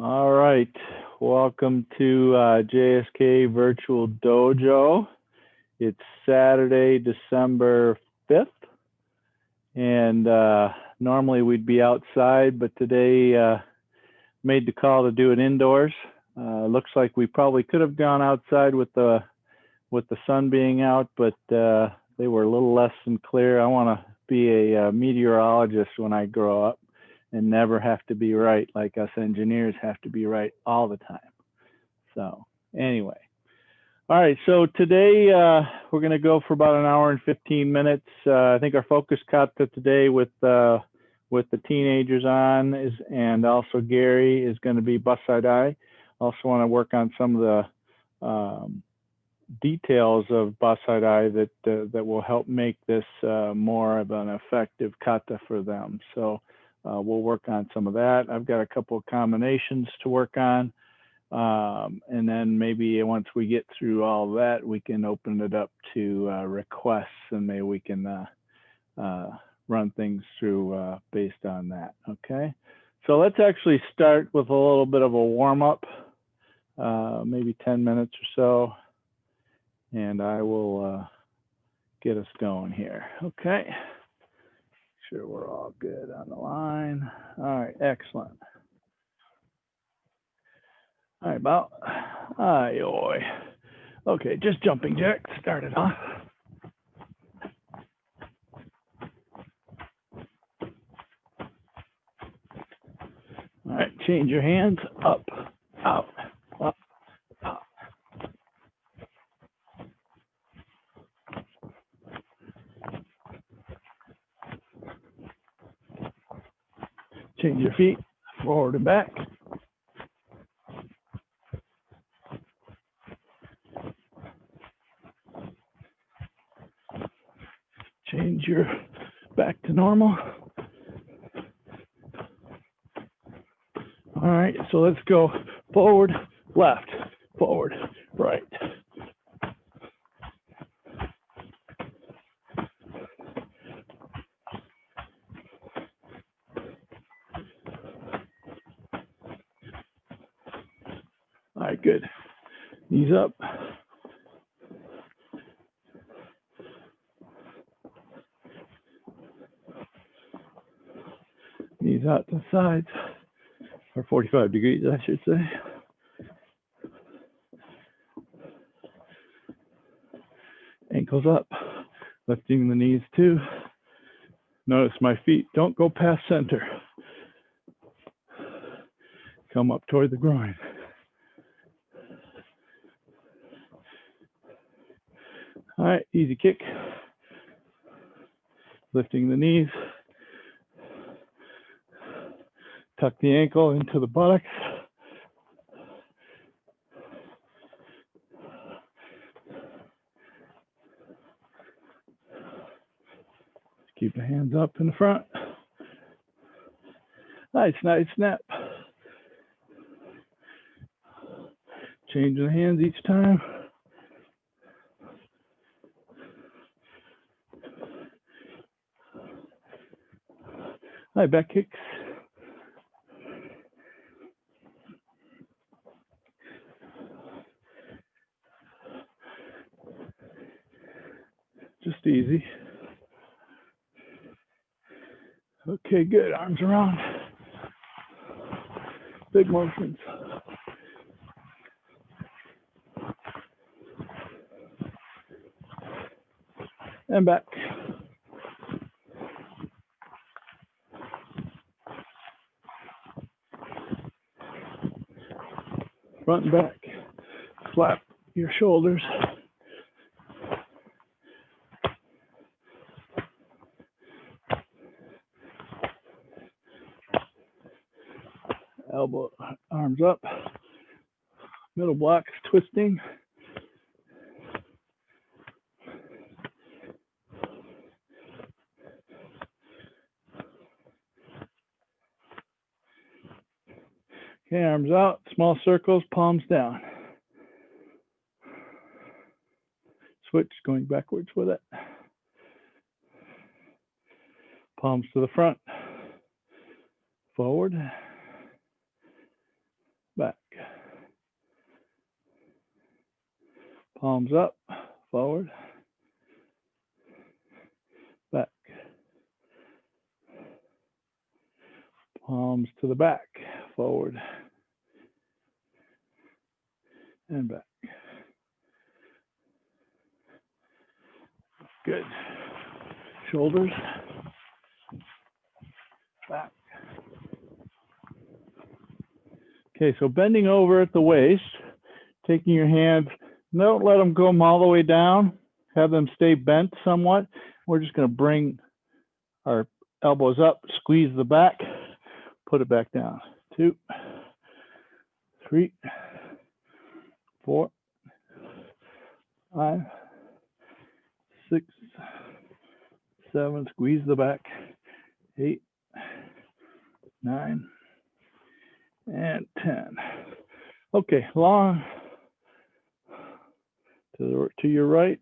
All right, welcome to JSKA Virtual Dojo. It's Saturday, December 5th, and normally we'd be outside, but today made the call to do it indoors. Looks like we probably could have gone outside with the sun being out, but they were a little less than clear. I want to be a meteorologist when I grow up and never have to be right, like us engineers have to be right all the time. So anyway, all right, so today we're going to go for about an hour and 15 minutes. I think our focus kata today with the teenagers on is, and also Gary is going to be Bassai. Also want to work on some of the details of Bassai that will help make this more of an effective kata for them. So we'll work on some of that. I've got a couple of combinations to work on. And then maybe once we get through all of that, we can open it up to requests, and maybe we can run things through based on that. Okay. So let's actually start with a little bit of a warm up, maybe 10 minutes or so, and I will get us going here. Okay. Sure we're all good on the line. All right, excellent. All right, about oi. Okay, just jumping jack, start it off. All right, change your hands, up, out, up, out. Change your feet, forward and back. Change your back to normal. All right, so let's go forward, left, forward, right. All right, good. Knees up. Knees out to the sides, or 45 degrees, I should say. Ankles up, lifting the knees too. Notice my feet don't go past center. Come up toward the groin. All right, easy kick. Lifting the knees. Tuck the ankle into the buttocks. Keep the hands up in the front. Nice snap. Change the hands each time. All right, back kicks. Just easy. Okay, good. Arms around. Big motions. And back. Front and back. Flap your shoulders. Elbow, arms up. Middle blocks twisting. Okay, arms out, small circles, palms down. Switch, going backwards with it. Palms to the front, forward. Palms up, forward, back. Palms to the back, forward, and back. Good. Shoulders, back. Okay, so bending over at the waist, taking your hands, don't let them go all the way down. Have them stay bent somewhat. We're just going to bring our elbows up, squeeze the back, put it back down. 2, 3, 4, 5, 6, 7, squeeze the back. 8, 9, and 10. Okay, long to your right.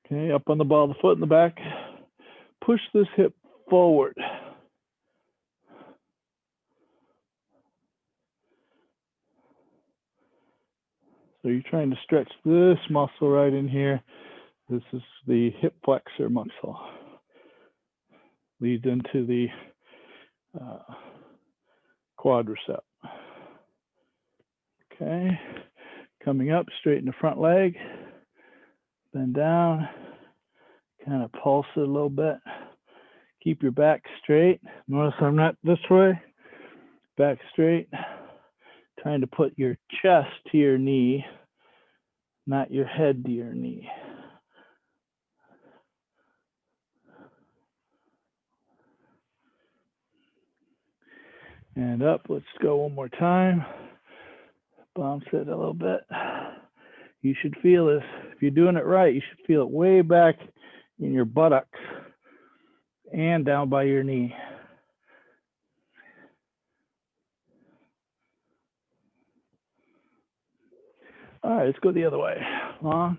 Okay, up on the ball of the foot in the back. Push this hip forward. So you're trying to stretch this muscle right in here. This is the hip flexor muscle. Leads into the quadricep. Okay, coming up, straighten the front leg. Bend down, kind of pulse it a little bit. Keep your back straight. Notice I'm not this way. Back straight. Trying to put your chest to your knee, not your head to your knee. And up, let's go one more time. Bounce it a little bit. You should feel this. If you're doing it right, you should feel it way back in your buttocks and down by your knee. All right, let's go the other way. Long.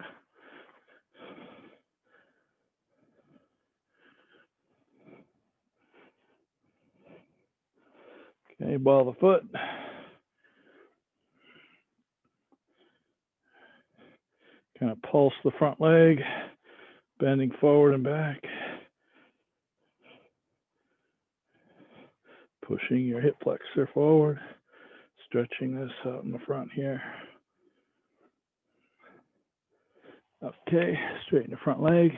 Okay, ball of the foot. Kind of pulse the front leg, bending forward and back. Pushing your hip flexor forward, stretching this out in the front here. Okay, straighten the front leg.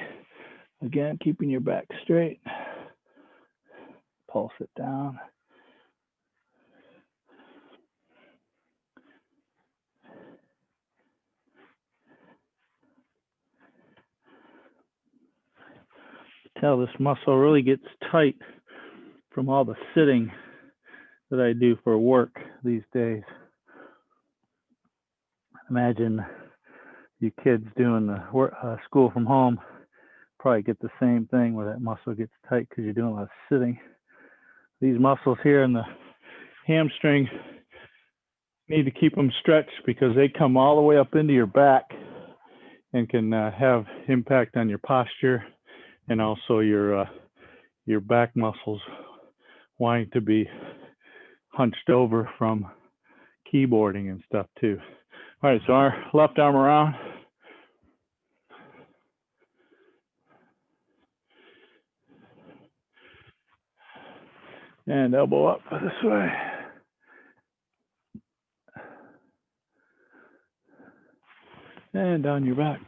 Again, keeping your back straight. Pulse it down. Tell this muscle really gets tight from all the sitting that I do for work these days. Imagine you kids doing the work, school from home, probably get the same thing where that muscle gets tight because you're doing a lot of sitting. These muscles here in the hamstring, need to keep them stretched because they come all the way up into your back and can have impact on your posture and also your back muscles wanting to be hunched over from keyboarding and stuff too. All right, so our left arm around. And elbow up this way. And down your back.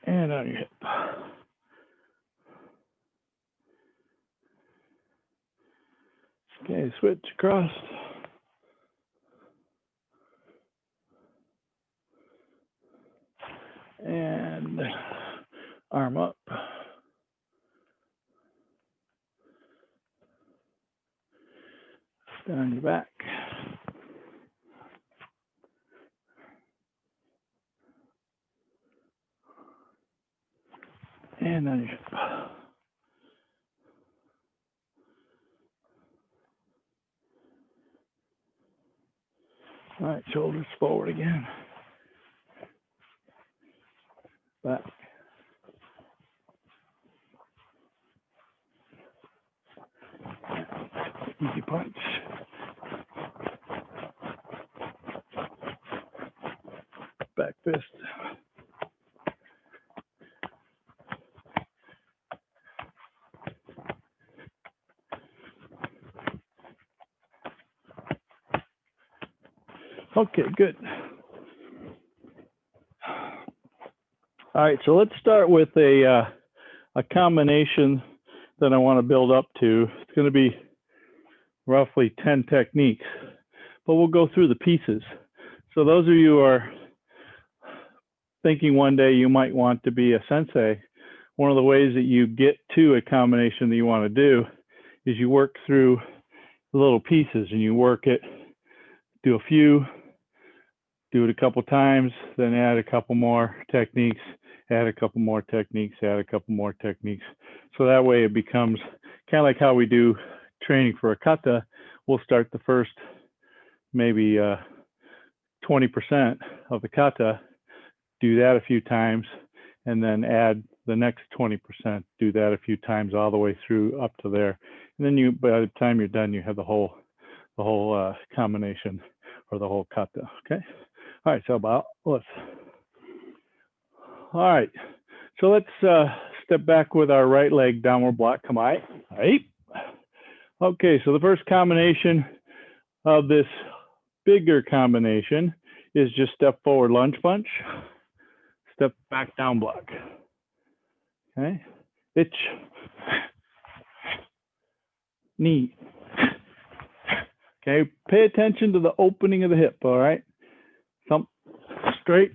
And on your hip. Okay, switch across. And arm up. Down your back. And on your hip. All right, shoulders forward again. Back. Easy punch. Back fist. Okay, good. All right, so let's start with a combination that I want to build up to. It's going to be roughly 10 techniques, but we'll go through the pieces. So those of you who are thinking one day you might want to be a sensei, one of the ways that you get to a combination that you want to do is you work through the little pieces and you work it, do a few, do it a couple times, then add a couple more techniques, add a couple more techniques, add a couple more techniques. So that way it becomes kind of like how we do training for a kata. We'll start the first maybe 20% of the kata, do that a few times, and then add the next 20%, do that a few times all the way through up to there. And then you, by the time you're done, you have the whole combination or the whole kata, okay? All right, so about let's. All right, so let's step back with our right leg downward block. Come on, right? Okay, so the first combination of this bigger combination is just step forward lunge punch, step back down block. Okay, itch, knee. Okay, pay attention to the opening of the hip. All right, thump, straight,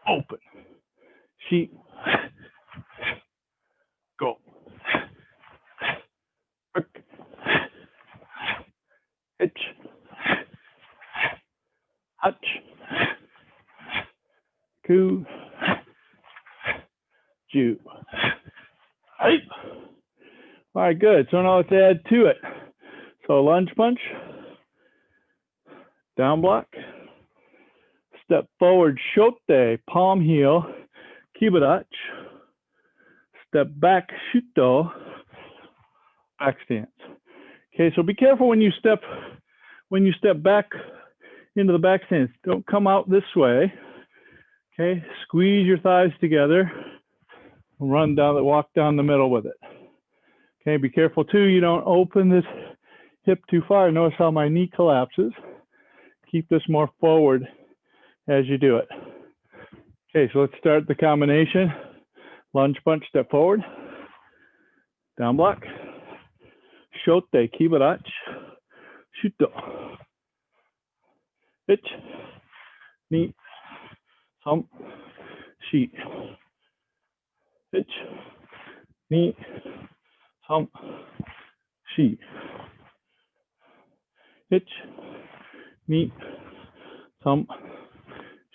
open. Sheet, go. Hitch, hutch, coup, Jew. Right. All right, good. So now let's add to it. So lunge punch, down block, step forward, shote, palm heel, kibadatch, step back, shuto, back stance. Okay, so be careful when you step back into the back stance. Don't come out this way. Okay, squeeze your thighs together, run down, walk down the middle with it. Okay, be careful too, you don't open this hip too far. Notice how my knee collapses. Keep this more forward as you do it. Okay, so let's start the combination. Lunge punch, step forward, down block, shote, kibadatch, shuto, hitch, knee, thump, sheet, hitch, knee, thump, sheet, hitch, knee, thump,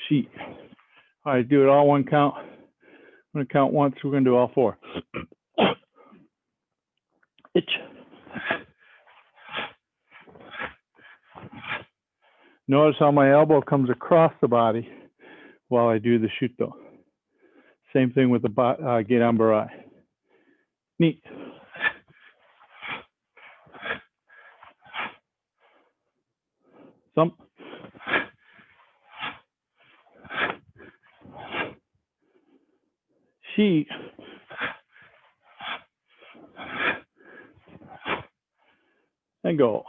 sheet. All right, do it all one count. I'm going to count once. We're going to do all four. Hitch. Notice how my elbow comes across the body while I do the shuto. Same thing with the Gedan Barai. Knee. Thump. Sheet. And go.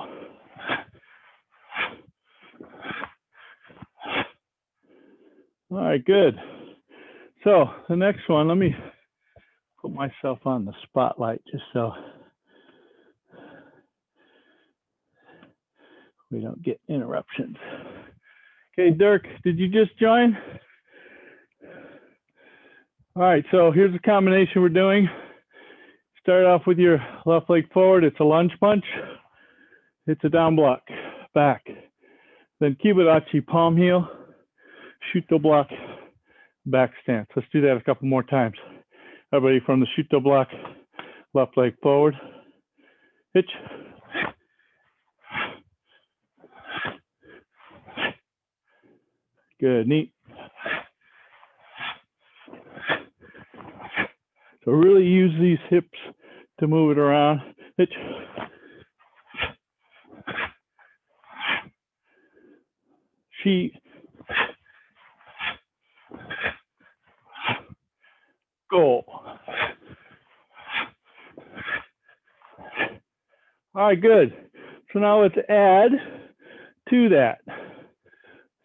All right, good. So the next one, let me put myself on the spotlight just so we don't get interruptions. Okay, Dirk, did you just join? All right, so here's the combination we're doing. Start off with your left leg forward. It's a lunge punch. It's a down block, back. Then kibadatchi, palm heel, shuto block, back stance. Let's do that a couple more times. Everybody from the shuto block, left leg forward, hitch. Good, neat. So really use these hips to move it around. Hitch. Shi. Go. All right, good. So now let's add to that.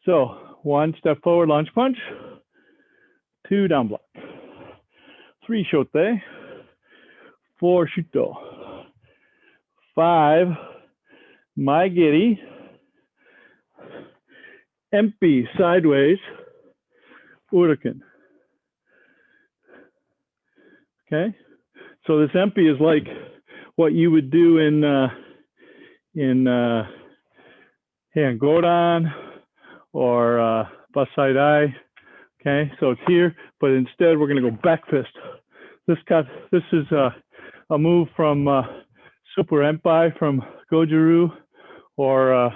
So 1 step forward, lunge punch. 2 down block. 3 shote. 4 shuto. 5 mai giri. Empty sideways. Uraken. Okay. So this empty is like what you would do in Godan or Bassai. Okay, so it's here, but instead we're going to go back fist. This is a move from Super Empai from Goju-ryu, or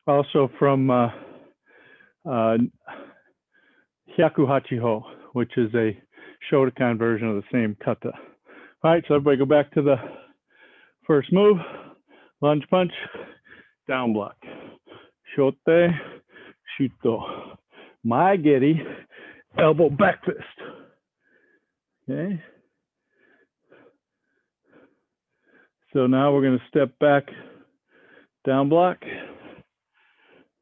also from Hyakuhachiho, which is a Shotokan version of the same kata. All right, so everybody go back to the first move. Lunge punch, down block. Shote, shuto. Mai geri, elbow back fist. Okay. So now we're going to step back, down block,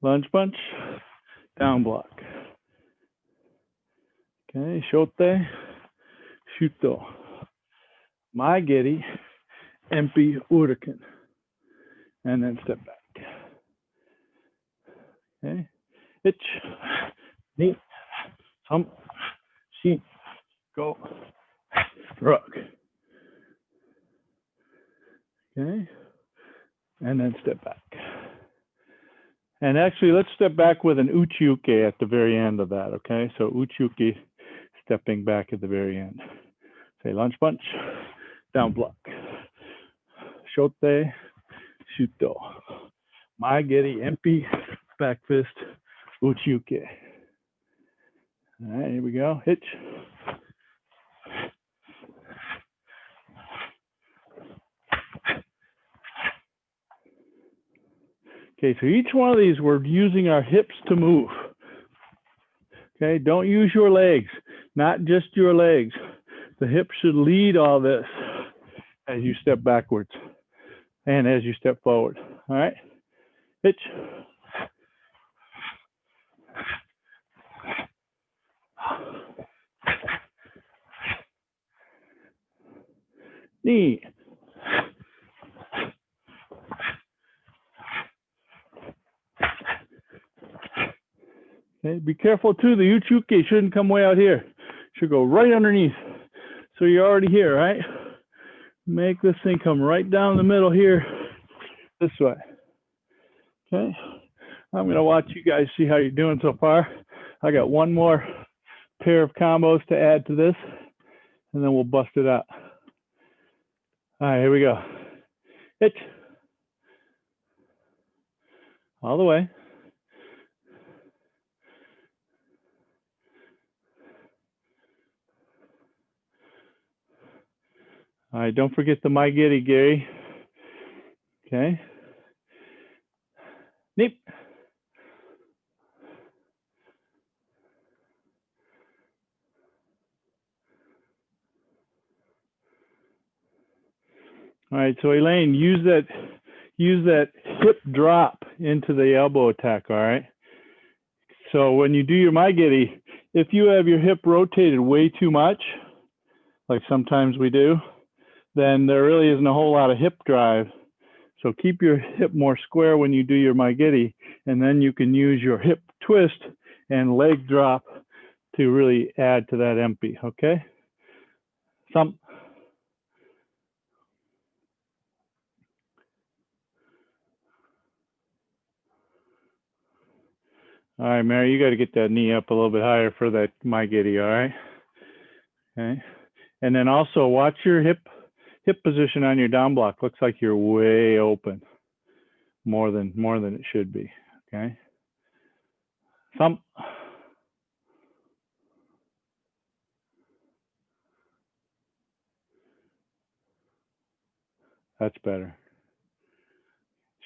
lunge punch, down block. Okay, shote, shuto. Mai geri, empi uraken. And then step back. Okay. Itch, knee, thump, sheet, go, rug. Okay. And then step back. And actually, let's step back with an uchiuke at the very end of that, okay? So uchiuke, stepping back at the very end. Say lunge punch, down block. Shote, shuto. Mai geri, empi, back fist, uchiuke. All right, here we go. Hitch. Okay, so each one of these, we're using our hips to move. Okay, don't use your legs, not just your legs. The hips should lead all this as you step backwards and as you step forward. All right, hitch. Knee. Okay, be careful too, the uchiuke shouldn't come way out here. Should go right underneath. So you're already here, right? Make this thing come right down the middle here, this way. Okay, I'm gonna watch you guys see how you're doing so far. I got one more pair of combos to add to this, and then we'll bust it out. All right, here we go. Hitch. All the way. All right, don't forget the mai geri, Gary. Okay. Nip. All right, so Elaine, use that hip drop into the elbow attack, all right? So when you do your mai geri, if you have your hip rotated way too much, like sometimes we do, then there really isn't a whole lot of hip drive. So keep your hip more square when you do your mai geri, and then you can use your hip twist and leg drop to really add to that empi, okay? Some. All right, Mary, you got to get that knee up a little bit higher for that mai geri, all right? Okay. And then also watch your hip position on your down block. Looks like you're way open, more than it should be. Okay. Thump. That's better.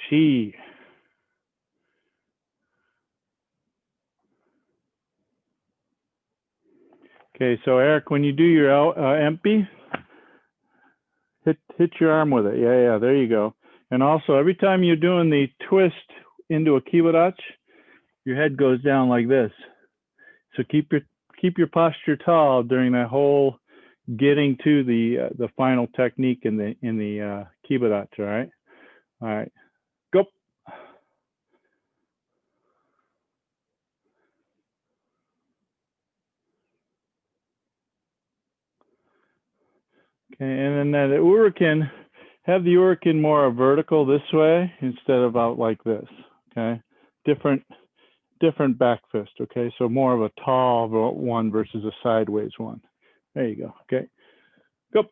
She. Okay, so Eric, when you do your empty, hit your arm with it. Yeah, there you go. And also, every time you're doing the twist into a kibadatch, your head goes down like this. So keep your posture tall during that whole getting to the final technique in the kibadatch. All right, go. Okay, and then that urukin, have the urukin more vertical this way instead of out like this. Okay, different back fist. Okay, so more of a tall one versus a sideways one. There you go. Okay, go.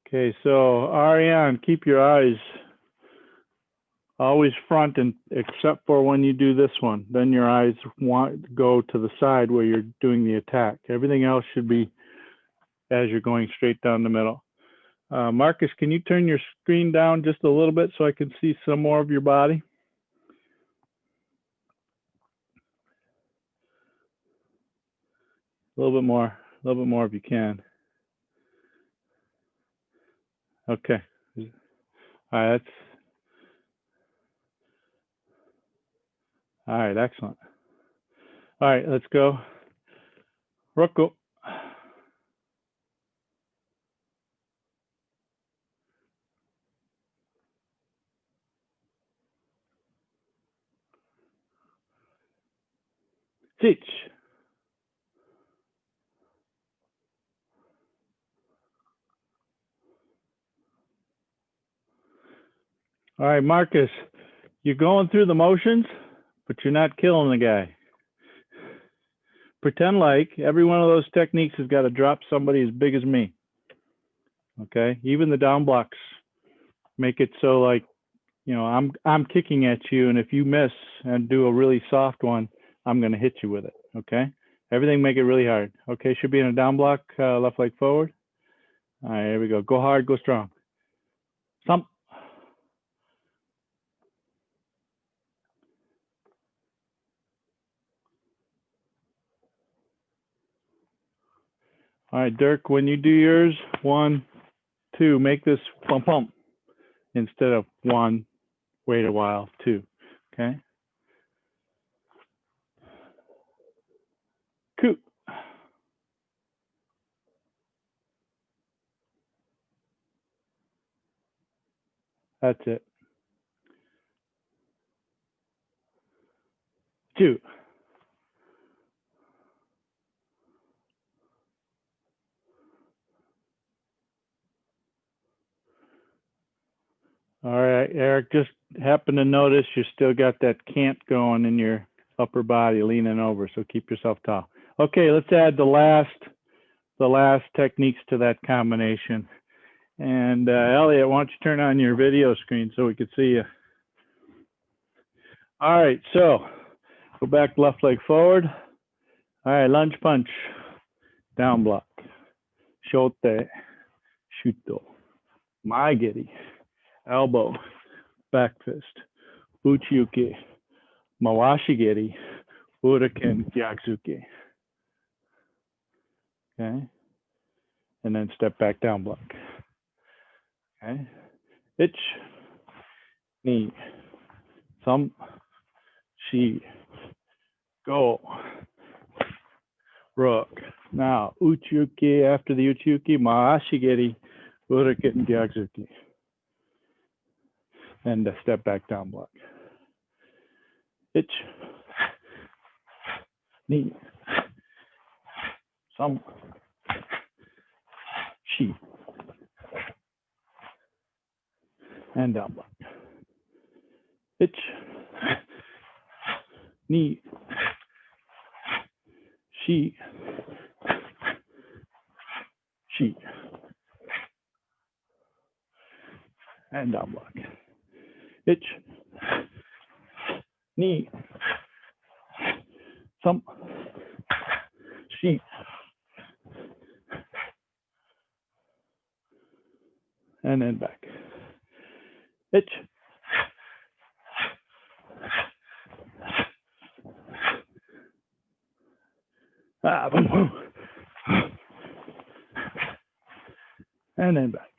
Okay, so Ariane, keep your eyes always front, and except for when you do this one, then your eyes want to go to the side where you're doing the attack. Everything else should be as you're going straight down the middle. Marcus, can you turn your screen down just a little bit so I can see some more of your body? A little bit more if you can. Okay. All right, all right, excellent. All right, let's go. Roku. Teach. All right, Marcus, you're going through the motions, but you're not killing the guy. Pretend like every one of those techniques has got to drop somebody as big as me. Okay, even the down blocks make it so like, you know, I'm kicking at you, and if you miss and do a really soft one, I'm going to hit you with it. Okay, everything make it really hard. Okay, should be in a down block, left leg forward. All right, here we go. Go hard, go strong. Thump. All right, Dirk, when you do yours, 1, 2, make this pump pump instead of 1, wait a while, 2. Okay. Coot. That's it. 2. All right, Eric, just happen to notice you still got that cant going in your upper body, leaning over, so keep yourself tall. Okay, let's add the last techniques to that combination. And Elliot, why don't you turn on your video screen so we can see you. All right, so go back, left leg forward. All right, lunge punch, down block, shote, shuto, maigiri, elbow, back fist, uchiuke, mawashigiri, uraken, gyaksuke. Okay, and then step back, down block. Okay, ich, ni, thumb, shi, go, rook. Now, uchiuke, after the uchiuke, mawashigiri, uraken, gyaksuke. And a step back, down block. Ich, ni, thumb, shi, and down block. Ich, ni, shi, and down block. Ich, ni, thumb, shi, and then back. Itch. Boom, boom. And then back.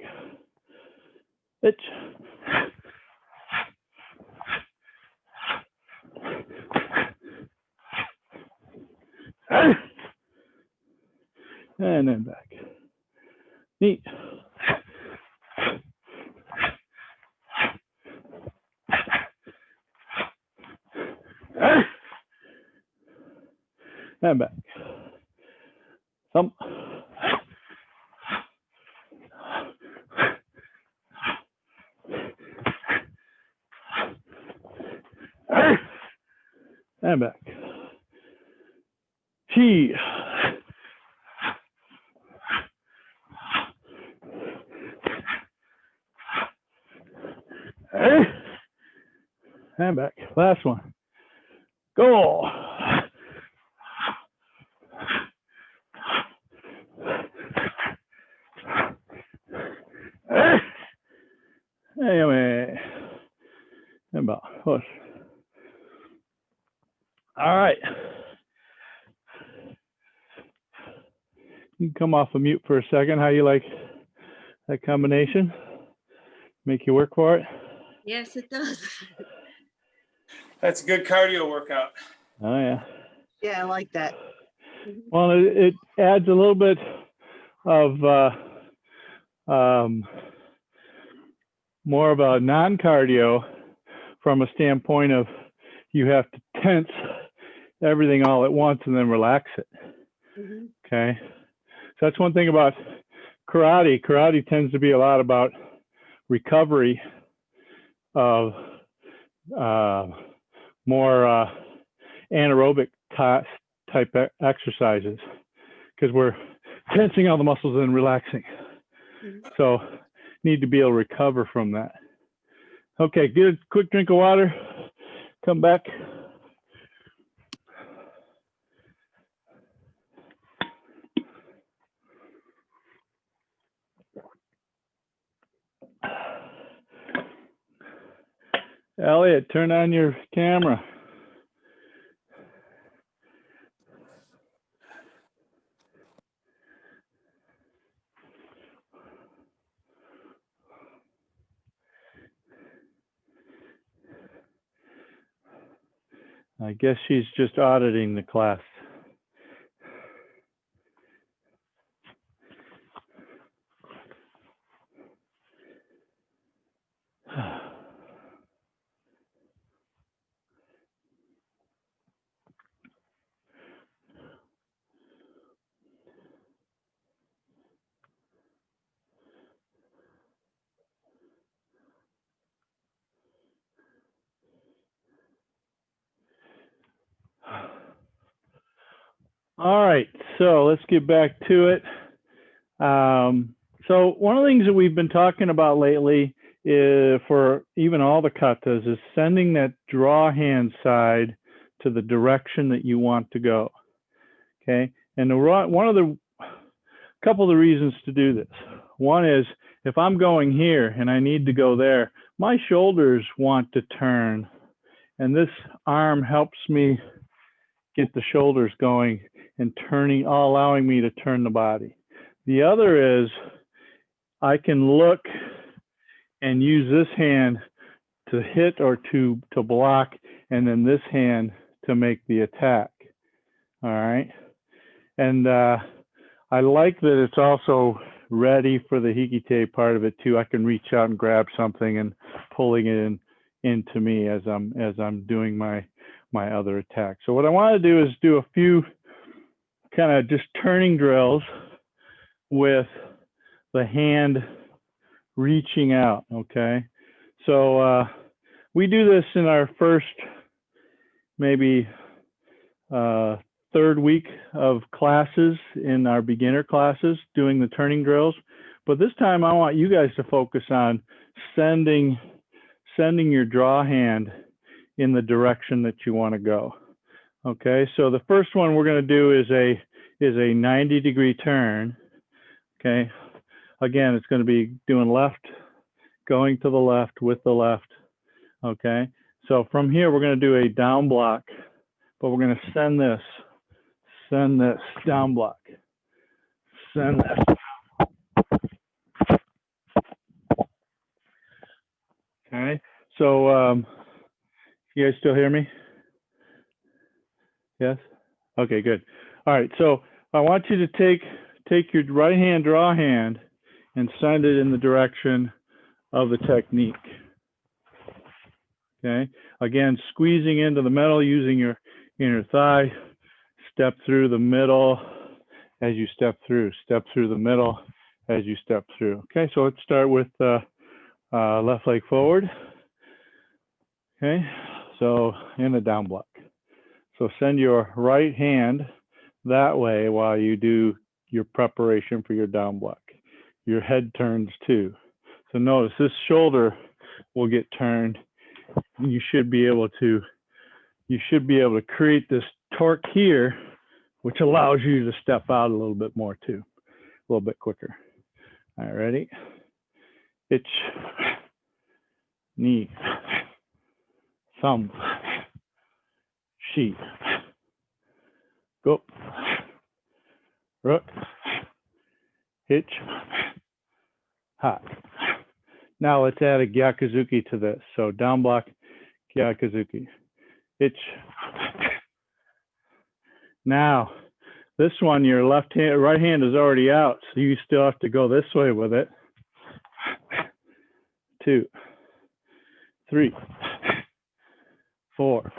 Itch. And then back. Neat. And back. Thump. And back. Chi. And back. Last one. Go. Anyway. And about push. All right. You can come off of mute for a second. How you like that combination? Make you work for it? Yes, it does. That's a good cardio workout. Oh, yeah. Yeah, I like that. Well, it adds a little bit of more of a non-cardio from a standpoint of you have to tense everything all at once and then relax it. Mm-hmm. Okay. So that's one thing about karate. Karate tends to be a lot about recovery of more anaerobic type exercises because we're tensing all the muscles and relaxing. Mm-hmm. So need to be able to recover from that. Okay, get a quick drink of water. Come back. Elliot, turn on your camera. I guess she's just auditing the class. All right, so let's get back to it. So one of the things that we've been talking about lately is, for even all the katas, is sending that draw hand side to the direction that you want to go. Okay, and couple of the reasons to do this. One is if I'm going here and I need to go there, my shoulders want to turn, and this arm helps me get the shoulders going and turning, allowing me to turn the body. The other is I can look and use this hand to hit or to block, and then this hand to make the attack. All right. And I like that it's also ready for the hikite part of it too. I can reach out and grab something and pulling it into me as I'm doing my other attack. So what I want to do is do a few kind of just turning drills with the hand reaching out. Okay. So we do this in our first maybe third week of classes in our beginner classes, doing the turning drills. But this time I want you guys to focus on sending your draw hand in the direction that you want to go. Okay, so the first one we're going to do is a 90-degree turn. Okay, again, it's going to be doing left going to the left with the left. Okay, so from here, we're going to do a down block, but we're going to send this down block, send this. Okay, so you guys still hear me? Yes? Okay, good. All right, so I want you to take your right hand draw hand and send it in the direction of the technique. Okay, again, squeezing into the middle using your inner thigh, step through the middle as you step through the middle as you step through. Okay, so let's start with left leg forward. Okay, so in the down block. So send your right hand that way while you do your preparation for your down block. Your head turns too. So notice this shoulder will get turned. You should be able to create this torque here, which allows you to step out a little bit more too, a little bit quicker. All right, ready? Itch, knee, thumb, sheet, go, rook, hitch, hot. Now let's add a gyakuzuki to this. So down block, gyakuzuki, hitch. Now this one, your left hand, right hand is already out, so you still have to go this way with it. 2, 3, 4,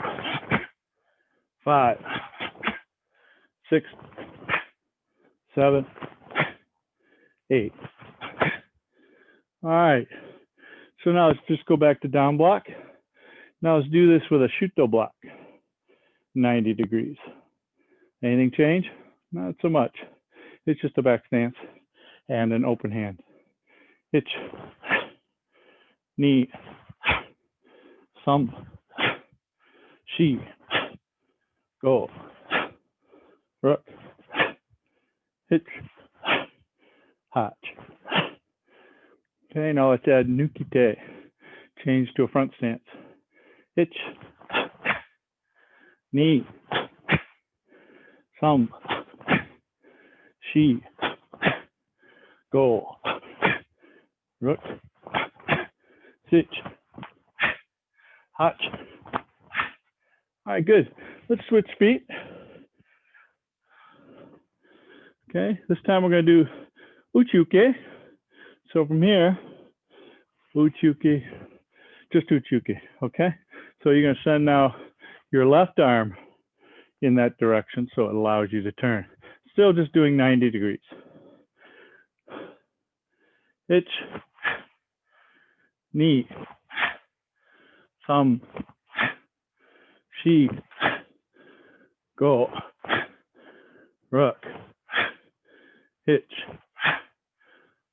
5, 6, 7, 8. All right. So now let's just go back to down block. Now let's do this with a shuto block, 90 degrees. Anything change? Not so much. It's just a back stance and an open hand. Hitch, knee, thumb, she, go, rook, hitch, hatch. Okay, now let's add nukite. Change to a front stance. Hitch, knee, thumb, she, go, rook, hitch, hatch. All right, good. Let's switch feet. Okay, this time we're going to do uchuke. So from here, uchuke, just uchuke, okay? So you're going to send now your left arm in that direction so it allows you to turn. Still just doing 90 degrees. Hitch, knee, thumb, she, go, rook, hitch,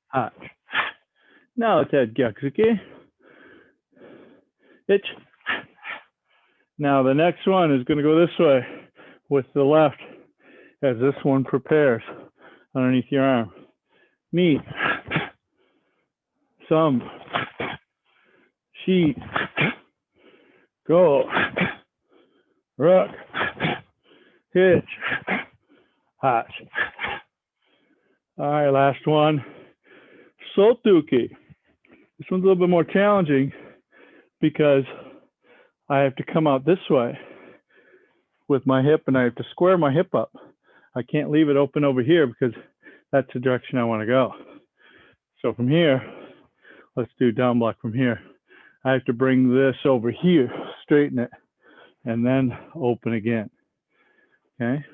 hatch. Now let's add gyakuzuki. Hitch. Now the next one is going to go this way with the left as this one prepares underneath your arm. Knee, thumb, she, go, rook, hitch, hatch. All right, last one, sotuki. This one's a little bit more challenging because I have to come out this way with my hip and I have to square my hip up. I can't leave it open over here because that's the direction I want to go. So from here, let's do down block from here. I have to bring this over here, straighten it, and then open again. Okay,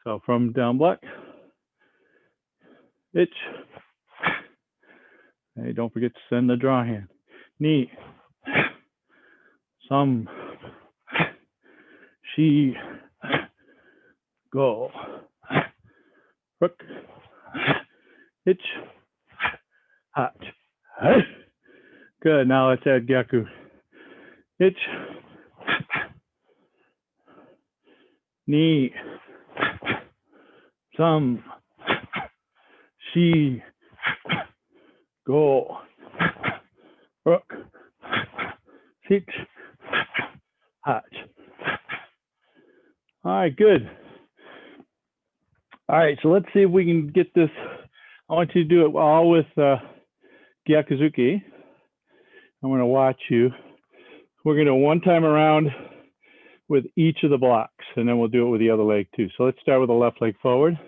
so from down block, hitch. Hey, don't forget to send the draw hand. Knee, thumb, she, go, rook, hitch, hatch. Good, now let's add gyaku. Hitch, knee, thumb, she, go, Rook. Seat. Hatch. All right, good. All right, so let's see if we can get this. I want you to do it all with Gyakuzuki. I'm going to watch you. We're going to one time around with each of the blocks, and then we'll do it with the other leg too. So let's start with the left leg forward,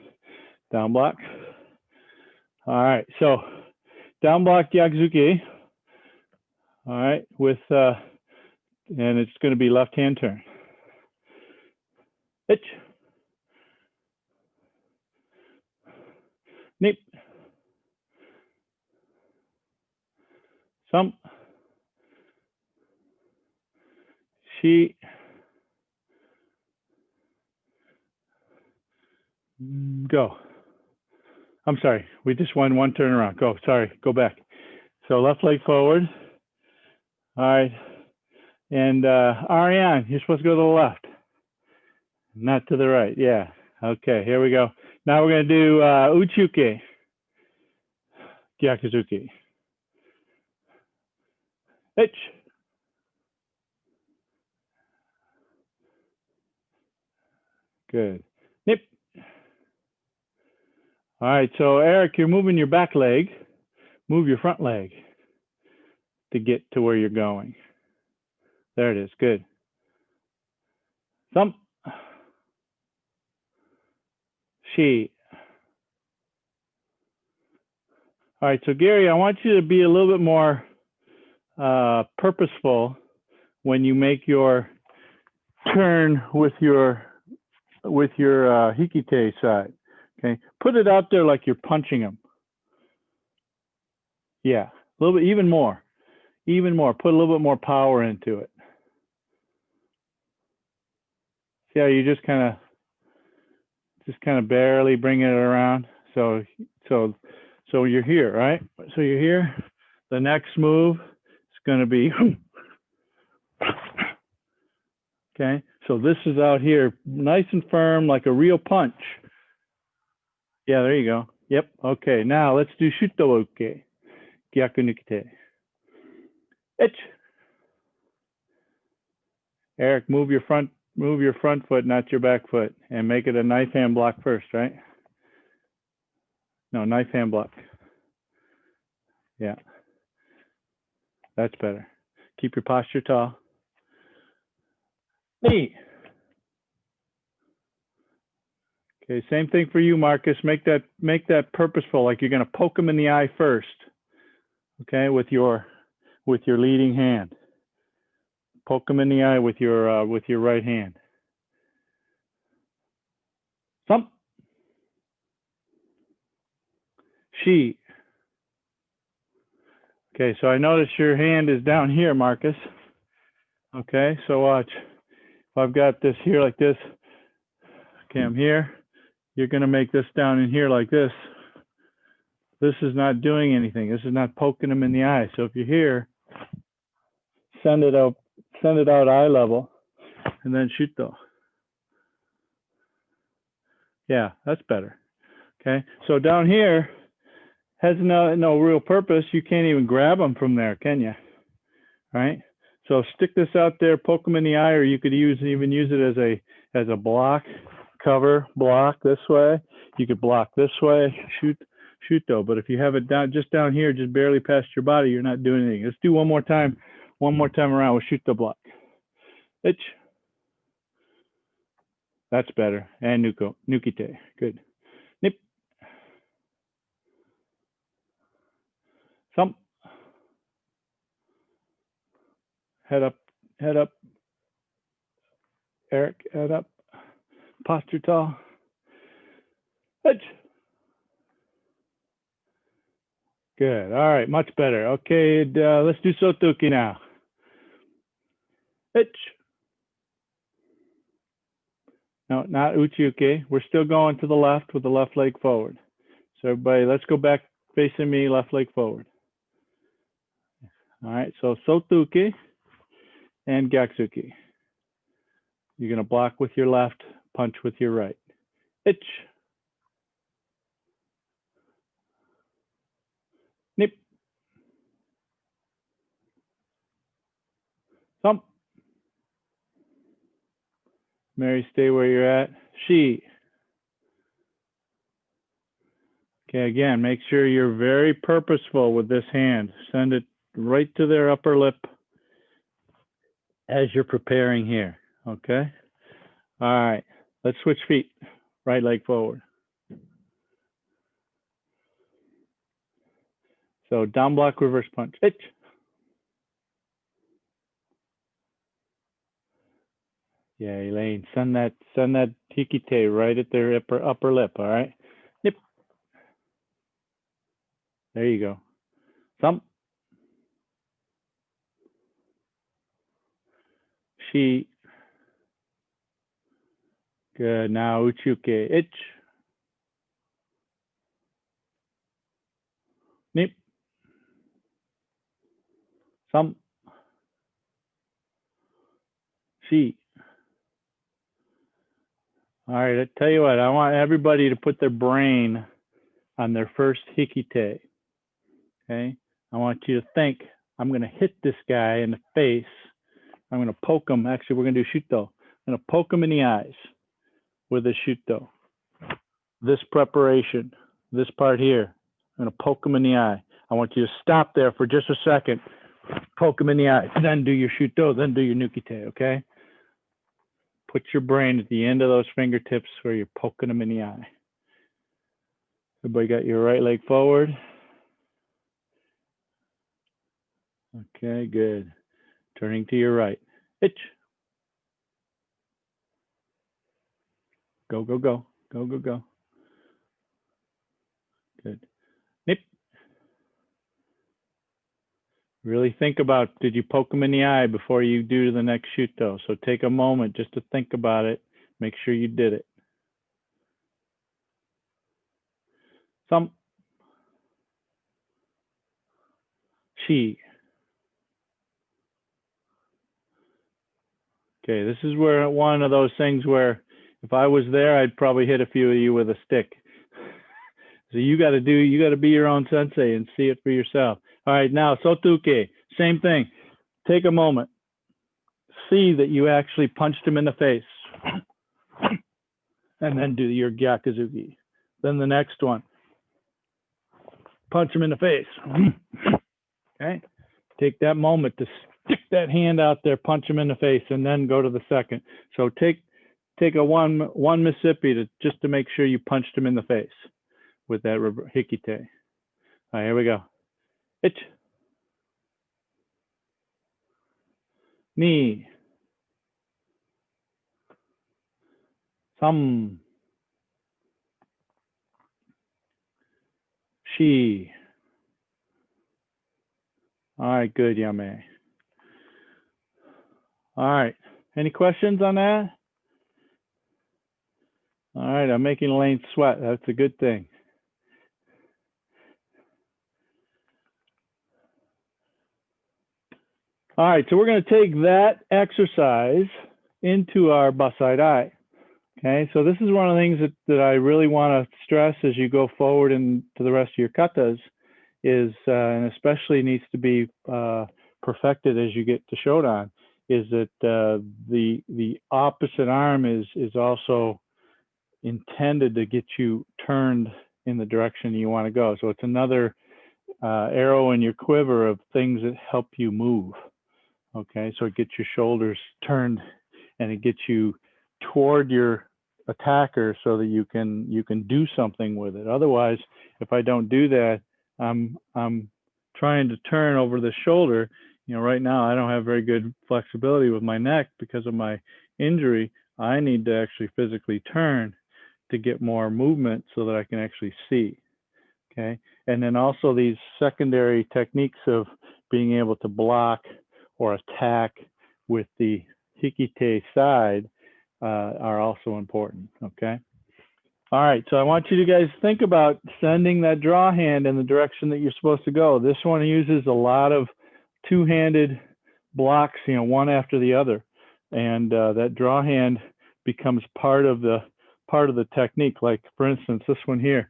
down block. All right, so down block Gyakuzuki. All right, with, and it's going to be left hand turn. Hitch. Nip. Some. She. Go. I'm sorry, we just won one turn around. Go, sorry, go back. So left leg forward. All right. And Ariane, you're supposed to go to the left, not to the right. Yeah. Okay, here we go. Now we're going to do Uchuke, Gyakuzuki. Hitch. Good. Nip. All right, so Eric, you're moving your back leg. Move your front leg to get to where you're going. There it is. Good. Thump. She. All right, so Gary, I want you to be a little bit more purposeful when you make your turn with your hikite side. Okay, put it out there like you're punching them. Yeah, a little bit, even more. Put a little bit more power into it. See how you just kind of barely bring it around. So you're here, right? So you're here. The next move is going to be, okay? So this is out here, nice and firm, like a real punch. Yeah, there you go. Yep. Okay. Now let's do Shuto Oke. Gyaku Nikite. Itch. Eric, move your front foot, not your back foot, and make it a knife hand block first, right? No, knife hand block. Yeah. That's better. Keep your posture tall. Hey. Okay, same thing for you, Marcus. Make that purposeful, like you're going to poke them in the eye first. Okay, with your leading hand. Poke them in the eye with your right hand. Thump. She. Okay, so I notice your hand is down here, Marcus. Okay, so watch. If I've got this here like this, okay, I'm here. You're going to make this down in here like this. This is not doing anything. This is not poking them in the eye. So if you're here, send it out eye level, and then shoot though. Yeah, that's better. Okay, so down here has no real purpose. You can't even grab them from there, can you? Right. So stick this out there, poke them in the eye, or you could even use it as a block, cover, block this way. You could block this way, shoot though. But if you have it just down here, just barely past your body, you're not doing anything. Let's do one more time around with shoot the block. Itch. That's better. And Nukite. Good. Nip. Thump. Head up. Eric, head up. Posture tall. Itch. Good. All right, much better. Okay, let's do Sotoki now. Itch. No, not Uchiuke. We're still going to the left with the left leg forward. So everybody, let's go back facing me, left leg forward. All right, so Sotoki and Gyakuzuki. You're going to block with your left, punch with your right. Itch. Nip. Thump. Mary, stay where you're at. She. Okay, again, make sure you're very purposeful with this hand. Send it right to their upper lip as you're preparing here, okay? All right, let's switch feet. Right leg forward. So down block, reverse punch. Hitch. Yeah, Elaine, send that hikite right at their upper lip, all right? Nip. There you go. Thump. She. Good. Now uchuke. Itch. Nip. Thump. She. All right, I tell you what, I want everybody to put their brain on their first hikite, okay? I want you to think, I'm going to hit this guy in the face. I'm going to poke him. Actually, we're going to do shuto. I'm going to poke him in the eyes with a shuto. This preparation, this part here, I'm going to poke him in the eye. I want you to stop there for just a second, poke him in the eye, then do your shuto, then do your nukite, okay? Put your brain at the end of those fingertips where you're poking them in the eye. Everybody got your right leg forward? Okay, good. Turning to your right. Itch. Go, go, go. Go, go, go. Good. Nip. Really think about, did you poke them in the eye before you do the next shuto? So take a moment just to think about it. Make sure you did it. Thump. Chi. Okay, this is where one of those things where if I was there, I'd probably hit a few of you with a stick. So you got to be your own sensei and see it for yourself. All right, now sotuke, same thing. Take a moment. See that you actually punched him in the face. And then do your gyakuzuki. Then the next one. Punch him in the face. Okay? Take that moment to stick that hand out there, punch him in the face, and then go to the second. So take a one Mississippi just to make sure you punched him in the face with that hikite. All right, here we go. Itch. Knee. Thumb. She. All right, good, Yame. All right, any questions on that? All right, I'm making Elaine sweat. That's a good thing. All right, so we're going to take that exercise into our Bassai Dai. Okay, so this is one of the things that I really want to stress as you go forward into the rest of your katas is, and especially needs to be perfected as you get to Shodan, is that the opposite arm is also intended to get you turned in the direction you want to go. So it's another arrow in your quiver of things that help you move. Okay, so it gets your shoulders turned and it gets you toward your attacker so that you can do something with it. Otherwise, if I don't do that, I'm trying to turn over the shoulder. You know, right now I don't have very good flexibility with my neck because of my injury. I need to actually physically turn to get more movement so that I can actually see. Okay, and then also these secondary techniques of being able to block or attack with the hikite side are also important, okay? All right, so I want you to guys think about sending that draw hand in the direction that you're supposed to go. This one uses a lot of two-handed blocks, you know, one after the other. And that draw hand becomes part of the technique. Like, for instance, this one here.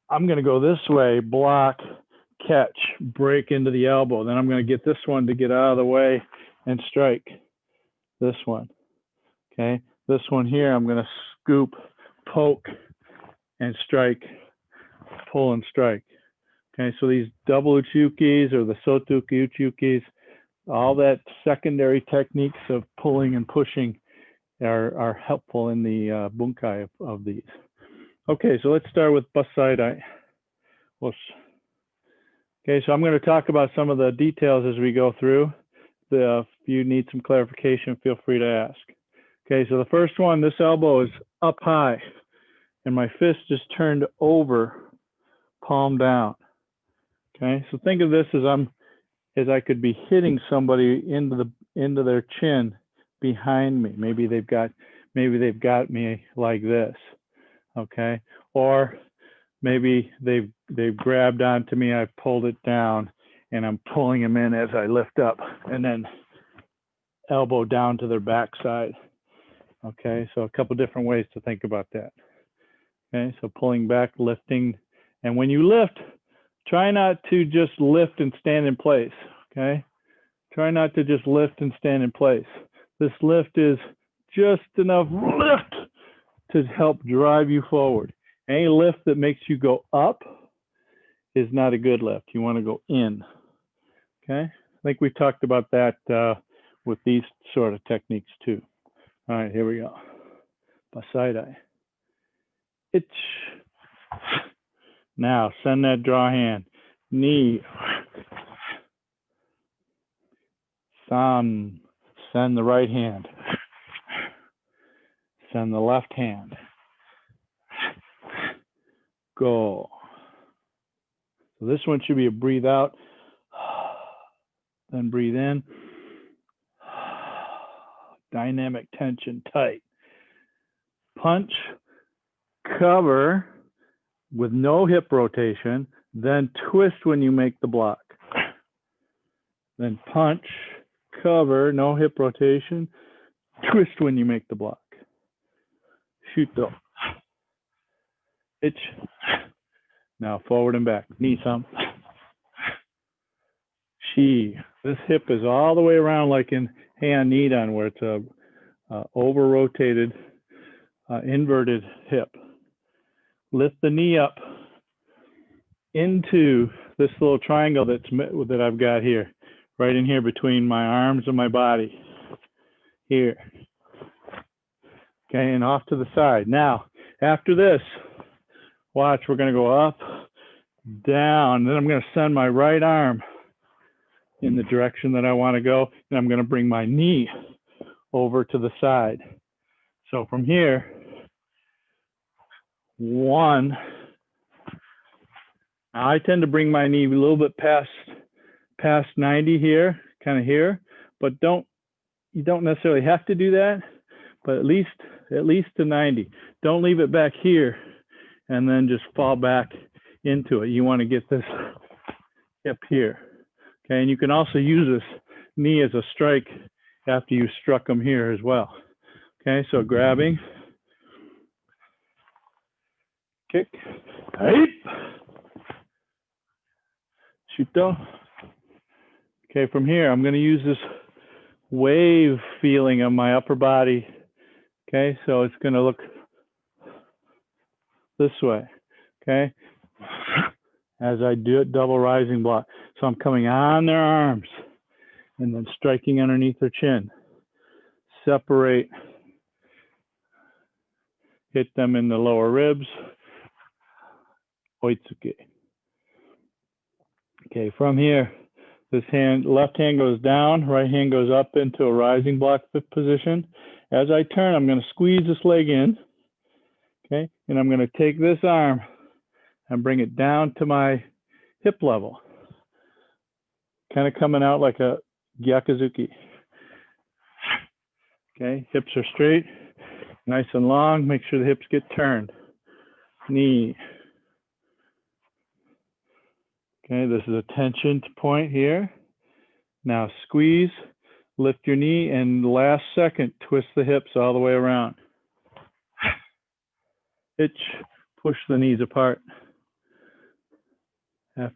I'm gonna go this way, block, catch, break into the elbow. Then I'm going to get this one to get out of the way and strike. This one, okay? This one here, I'm gonna scoop, poke, and strike, pull and strike. Okay, so these double uchukis or the sotuki uchukis, all that secondary techniques of pulling and pushing are helpful in the bunkai of these. Okay, so let's start with Bassai. Okay, so I'm going to talk about some of the details as we go through. If you need some clarification, feel free to ask. Okay, so the first one, this elbow is up high, and my fist is turned over, palm down. Okay, so think of this as I could be hitting somebody into their chin behind me. Maybe they've got me like this. Okay, or maybe they've grabbed onto me, I've pulled it down, and I'm pulling them in as I lift up, and then elbow down to their backside. Okay, so a couple different ways to think about that. Okay, so pulling back, lifting, and when you lift, try not to just lift and stand in place. Okay, try not to just lift and stand in place. This lift is just enough lift to help drive you forward. Any lift that makes you go up is not a good lift. You want to go in. Okay, I think we talked about that with these sort of techniques too. All right, here we go. Bassai. Itch. Now send that draw hand. Knee. Send the right hand. Send the left hand. Go. So this one should be a breathe out, then breathe in. Dynamic tension, tight. Punch, cover with no hip rotation, then twist when you make the block. Then punch, cover, no hip rotation, twist when you make the block. Shoot though. Itch. Now forward and back. Knee thumb. Shi. This hip is all the way around like in hand knee down where it's a over rotated inverted hip. Lift the knee up into this little triangle that I've got here, right in here between my arms and my body. Here. Okay, and off to the side. Now, after this, watch, we're going to go up, down, then I'm going to send my right arm in the direction that I want to go, and I'm going to bring my knee over to the side. So from here, 1. Now I tend to bring my knee a little bit past 90 here, kind of here, but you don't necessarily have to do that, but at least to 90. Don't leave it back here and then just fall back into it. You want to get this hip here. Okay, and you can also use this knee as a strike after you struck them here as well. Okay, so grabbing, kick, hype, shuto. Okay, from here, I'm going to use this wave feeling of my upper body. Okay, so it's going to look this way. Okay, as I do it, double rising block. So I'm coming on their arms and then striking underneath their chin. Separate, hit them in the lower ribs. Oitsuki. Okay, from here, this hand, left hand goes down, right hand goes up into a rising block position. As I turn, I'm going to squeeze this leg in. Okay, and I'm going to take this arm and bring it down to my hip level. Kind of coming out like a gyakuzuki. Okay, hips are straight, nice and long. Make sure the hips get turned. Knee. Okay, this is a tension point here. Now squeeze, lift your knee, and last second, twist the hips all the way around. Itch, push the knees apart.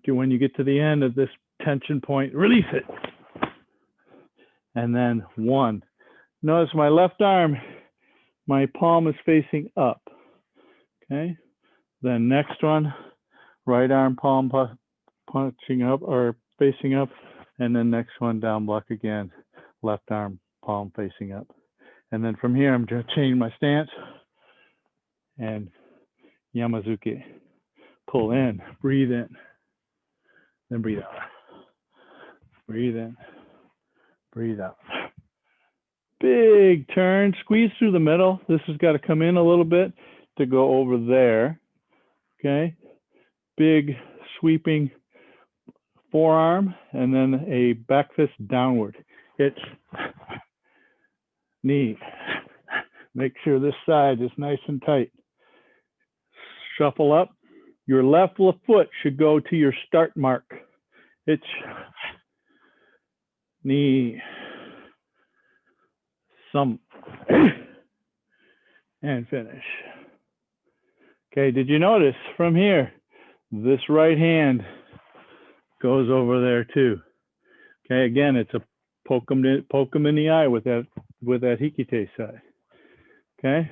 When you get to the end of this tension point, release it. and then 1. Notice my left arm, my palm is facing up. Okay. Then next one, right arm palm punching up or facing up, and then next one down block again, left arm palm facing up. And then from here, I'm going to change my stance and Yamazuki. Pull in, breathe in, then breathe out. Breathe in, breathe out. Big turn, squeeze through the middle. This has got to come in a little bit to go over there. Okay. Big sweeping forearm and then a back fist downward. It's knee. Make sure this side is nice and tight. Shuffle up. Your left foot should go to your start mark. It's knee. Some and finish. Okay, did you notice from here, this right hand goes over there too. Okay, again, it's a poke them in the eye with that hikite side. Okay,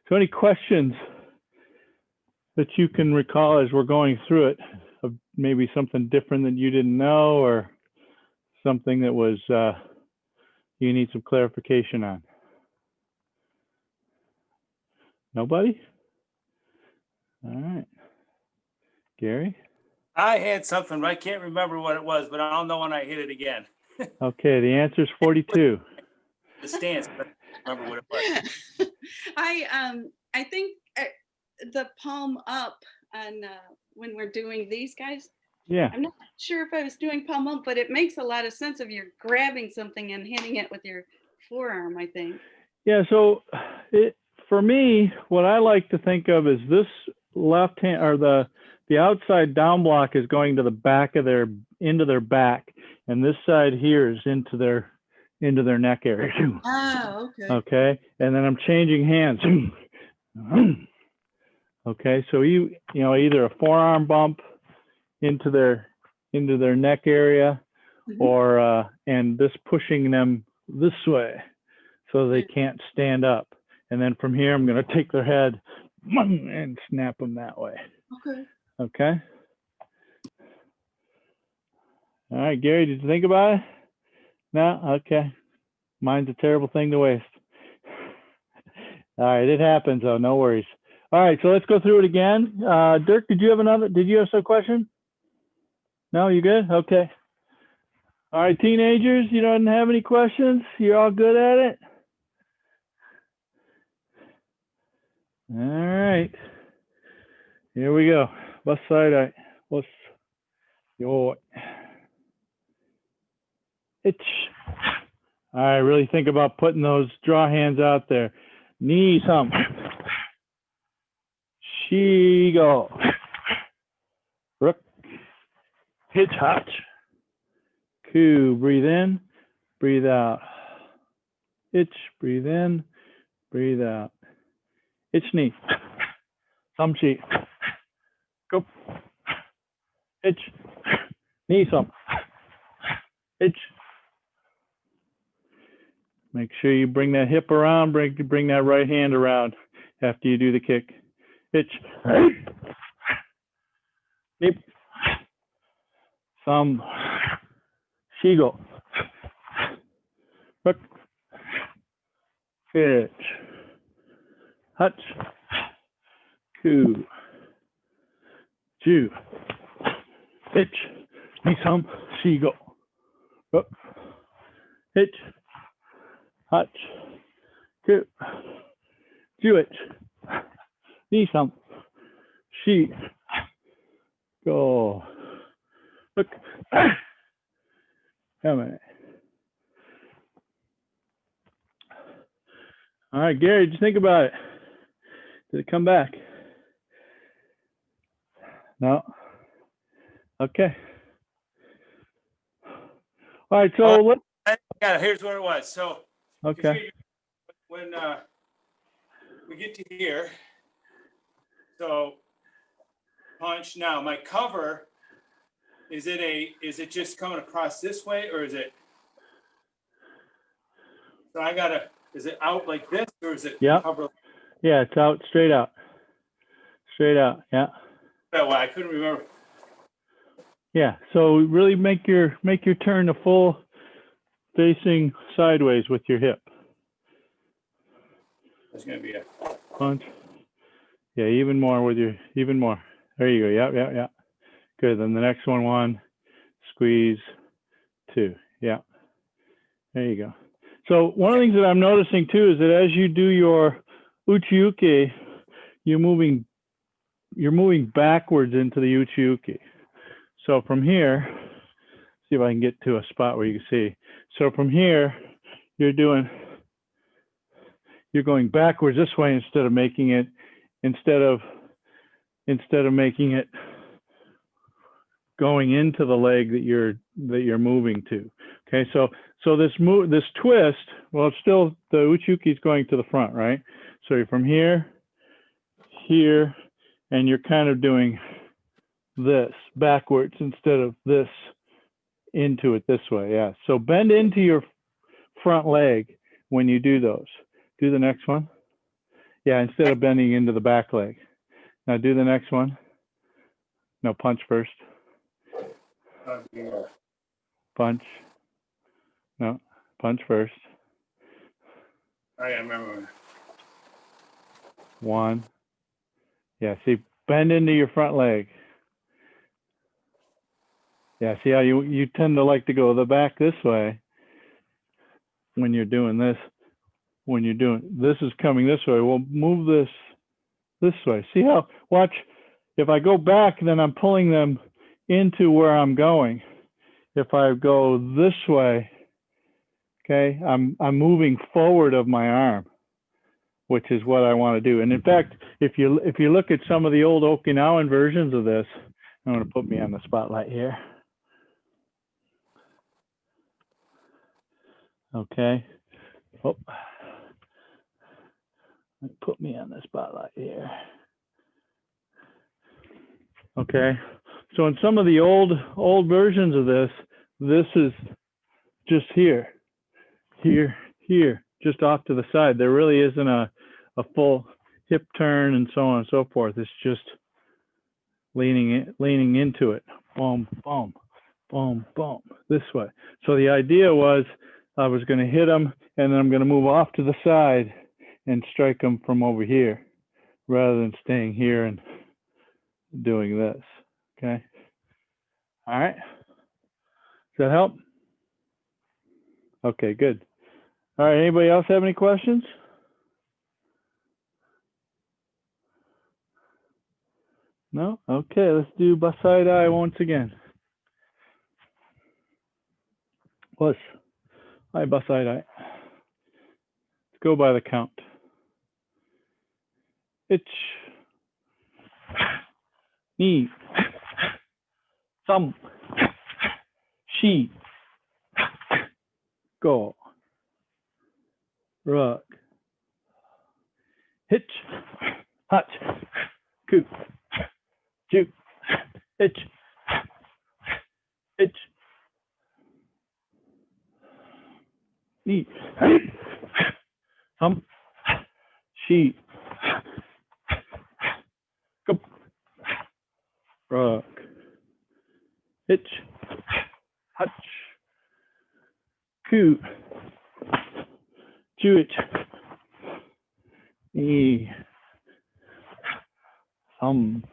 so any questions that you can recall as we're going through it, of maybe something different that you didn't know or something that was you need some clarification on? Nobody? All right. Gary? I had something, but I can't remember what it was, but I'll know when I hit it again. Okay, the answer is 42. The stance, but I don't remember what it was. I think the palm up and when we're doing these guys, Yeah. I'm not sure if I was doing palm up, but it makes a lot of sense if you're grabbing something and hitting it with your forearm, I think. Yeah, so for me, what I like to think of is this left hand, or the outside down block is going to the back of into their back, and this side here is into their neck area too. Oh, okay. Okay, and then I'm changing hands. Okay, so you know, either a forearm bump into their neck area, or and this pushing them this way so they can't stand up. And then from here, I'm going to take their head and snap them that way. Okay. Okay. All right, Gary, did you think about it? No? Okay. Mine's a terrible thing to waste. All right, it happens though, no worries. All right, so let's go through it again. Dirk, did you have some question? No, you good? Okay. All right, teenagers, you don't have any questions? You're all good at it? All right. Here we go. Bassai. What's your itch? All right, really think about putting those draw hands out there. Knee hump. Shigo. Rook. Hitch hotch. Ku. Breathe in. Breathe out. Itch. Breathe in. Breathe out. Itch knee. Thumb chi. Go. Itch. Knee thump. Itch. Make sure you bring that hip around, bring that right hand around after you do the kick. Hitch. Hip. Thumb. Shigo. Hook. Hitch. Hutch. Ku. Ju. Hitch. Knee thumb. Shigo. Hook. Hitch. Hutch. Ku. Ju-itch. Knee thump. She. Go. Look. Come on. All right, Gary, just think about it. Did it come back? No? Okay. All right, so let's. Here's what it was. So, Okay. when we get to here, so punch. Now my cover, is it just coming across this way, or is it So I gotta, is it out like this or is it Yep. covered Yeah, it's out, straight out. Straight out, yeah. that way? I couldn't remember. Yeah, so really make your turn a full facing sideways with your hip. It's gonna be a, Punch. Yeah, even more with your, even more. There you go, yeah. Good, then the next one, squeeze, 2, yeah. There you go. So one of the things that I'm noticing too is that as you do your uchi-uke, you're moving backwards into the uchi-uke. So from here, see if I can get to a spot where you can see. So from here, you're going backwards this way instead of making it going into the leg that you're moving to. Okay, so this twist, well, it's still the uchi-uke is going to the front, right? So you're from here, and you're kind of doing this backwards instead of this into it this way. Yeah. So bend into your front leg when you do those. Do the next one. Yeah, instead of bending into the back leg. Now do the next one. No, punch first. Punch. No, punch first. I remember. 1. Yeah, see, bend into your front leg. Yeah, see how you tend to like to go the back this way when you're doing this. When you're doing, this is coming this way. Well, move this way. See how, watch, if I go back, then I'm pulling them into where I'm going. If I go this way, okay, I'm moving forward of my arm, which is what I want to do. And in fact, if you look at some of the old Okinawan versions of this, I'm going to put me on the spotlight here. Okay. Oh, put me on the spotlight here. Okay. So in some of the old versions of this is just here, just off to the side. There really isn't a full hip turn and so on and so forth. It's just leaning into it. Boom, boom, boom, boom, this way. So the idea was I was going to hit them and then I'm going to move off to the side and strike them from over here rather than staying here and doing this. Okay. All right. Does that help? Okay, good. All right. Anybody else have any questions? No? Okay, let's do Bassai once again. Plus, hi, Bassai. Let's go by the count. Ich, ni, thumb, she, go, rug, hitch, hutch, coop, juke, itch, knee, thumb, she, go, rug, hitch, hutch, coop, juke, knee, thumb,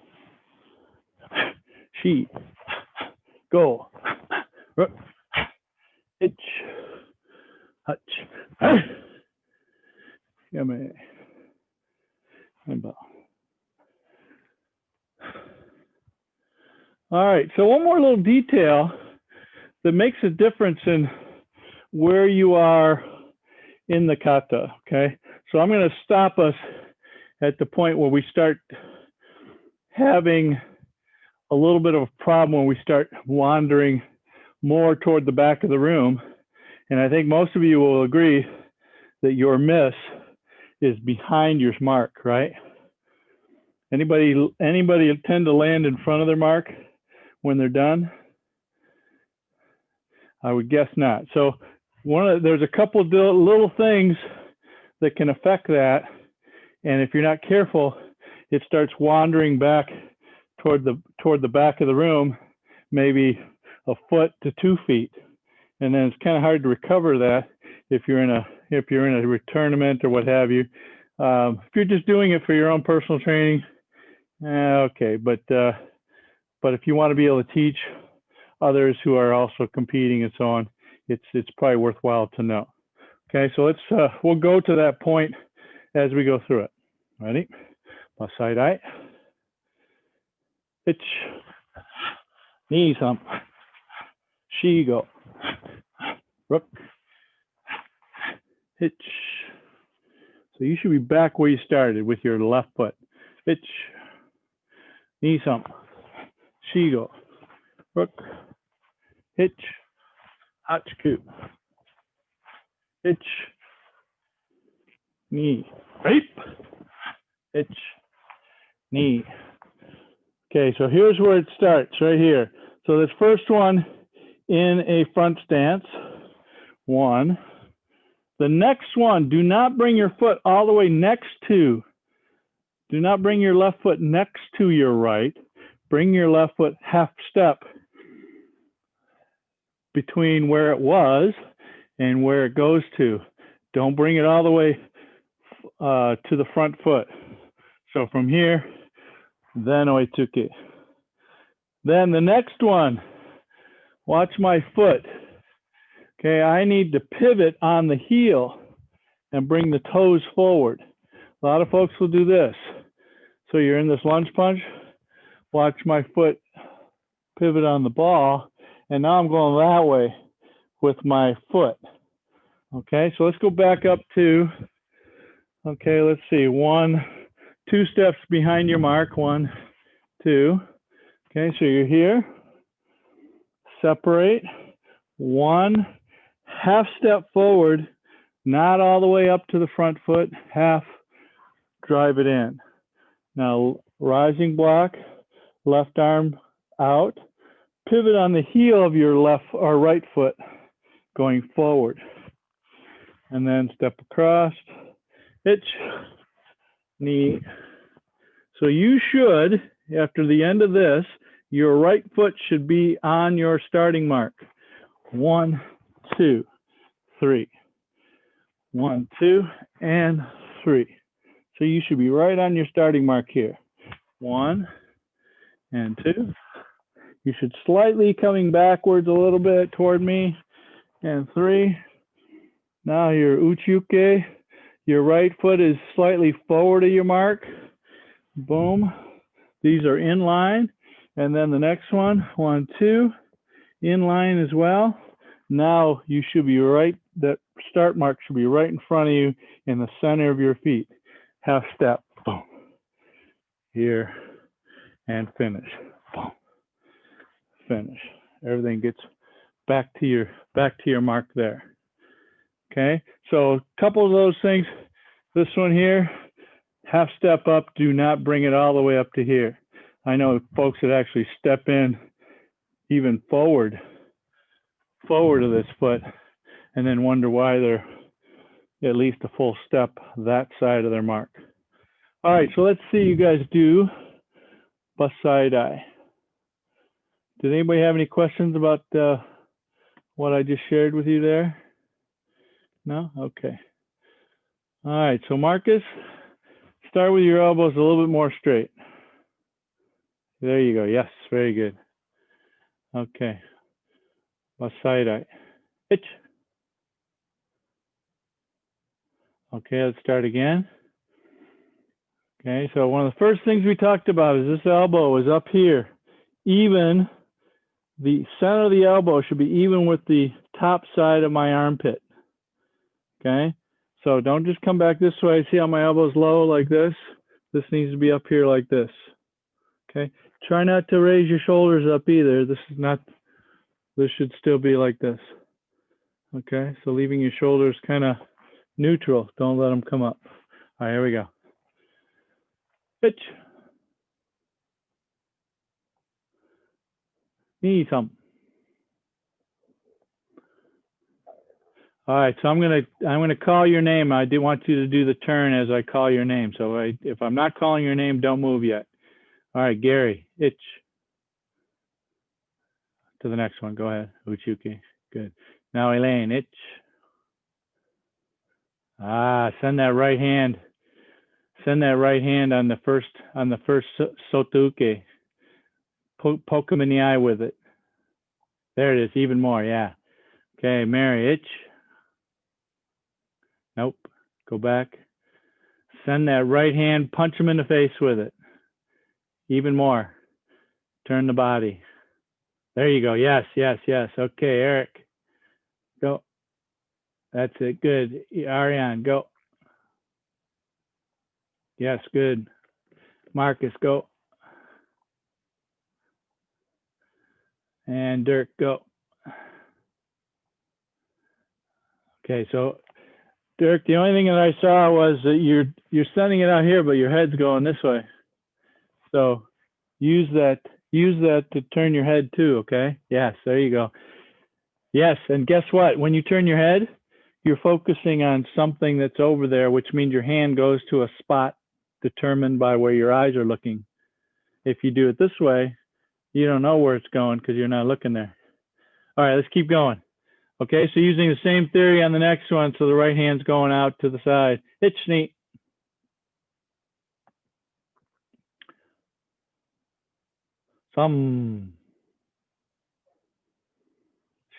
she, go, itch, hutch, yummy, and bow. All right, so one more little detail that makes a difference in where you are in the kata, okay? So I'm going to stop us at the point where we start having a little bit of a problem when we start wandering more toward the back of the room. And I think most of you will agree that your miss is behind your mark, right? Anybody tend to land in front of their mark when they're done? I would guess not. So there's a couple of little things that can affect that. And if you're not careful, it starts wandering back toward the back of the room, maybe a foot to 2 feet. And then it's kind of hard to recover that if you're in a tournament or what have you. If you're just doing it for your own personal training, okay. But if you want to be able to teach others who are also competing and so on, it's probably worthwhile to know. Okay, so we'll go to that point as we go through it. Ready? Bassai dai. Hitch. Knees hump. Shigo. Rook. Hitch. So you should be back where you started with your left foot. Hitch. Knees hump. Shigo. Rook. Hitch. Hachiku. Hitch. Knee. Right. Hitch. Knee. Okay, so here's where it starts, right here. So this first one in a front stance, 1. The next one, do not bring your foot all the way do not bring your left foot next to your right. Bring your left foot half step between where it was and where it goes to. Don't bring it all the way to the front foot. So from here, then oitsuke. Then the next one, watch my foot. Okay, I need to pivot on the heel and bring the toes forward. A lot of folks will do this. So you're in this lunge punch, watch my foot pivot on the ball, and now I'm going that way with my foot. Okay, so let's go back up to, okay, let's see, 2 steps behind your mark, 1, 2. Okay, so you're here, separate, 1 half step forward, not all the way up to the front foot, half, drive it in. Now, rising block, left arm out, pivot on the heel of your left or right foot going forward. And then step across, hitch, knee. So you should, after the end of this, your right foot should be on your starting mark. 1, 2, 3. 1, 2, and 3. So you should be right on your starting mark here. 1 and 2. You should slightly coming backwards a little bit toward me. And 3. Now your uchiuke, your right foot is slightly forward of your mark. Boom. These are in line. And then the next one, 1, 2, in line as well. Now you should be right, that start mark should be right in front of you in the center of your feet. Half step, boom. Here, and finish, boom. Finish. Everything gets back to your mark there. Okay, so a couple of those things. This one here, half step up, do not bring it all the way up to here. I know folks that actually step in even forward of this foot and then wonder why they're at least a full step that side of their mark. All right, so let's see you guys do Bassai dai. Did anybody have any questions about what I just shared with you there? No? Okay. All right, so Marcus, start with your elbows a little bit more straight. There you go. Yes, very good. Okay. Bassai dai. Hitch. Okay, let's start again. Okay, so one of the first things we talked about is this elbow is up here. Even, the center of the elbow should be even with the top side of my armpit. Okay, so don't just come back this way. See how my elbow's low like this? This needs to be up here like this. Okay, try not to raise your shoulders up either. This should still be like this. Okay, so leaving your shoulders kind of neutral. Don't let them come up. All right, here we go. Pitch. Knee thump. All right, so I'm gonna call your name. I do want you to do the turn as I call your name. So if I'm not calling your name, don't move yet. All right, Gary, itch. To the next one. Go ahead, Uchuki. Good. Now Elaine, itch. Send that right hand. Send that right hand on the first sotuke. Poke him in the eye with it. There it is. Even more. Yeah. Okay, Mary, itch. Nope. Go back. Send that right hand. Punch him in the face with it. Even more. Turn the body. There you go. Yes, yes, yes. Okay, Eric. Go. That's it. Good. Ariane, go. Yes, good. Marcus, go. And Dirk, go. Okay, so Dirk, the only thing that I saw was that you're sending it out here, but your head's going this way. So use that to turn your head too, okay? Yes, there you go. Yes, and guess what? When you turn your head, you're focusing on something that's over there, which means your hand goes to a spot determined by where your eyes are looking. If you do it this way, you don't know where it's going because you're not looking there. All right, let's keep going. Okay, so using the same theory on the next one, so the right hand's going out to the side. It's neat. Some.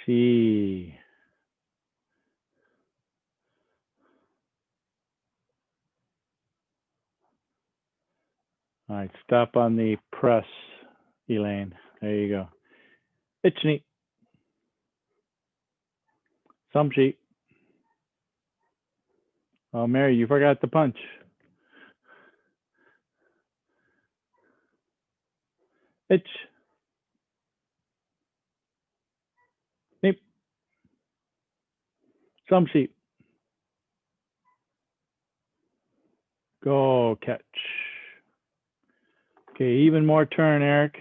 She. All right, stop on the press, Elaine. There you go. It's neat. Some sheet. Oh, Mary, you forgot the punch. It's neat. Some sheet. Go catch. Okay, even more turn, Eric.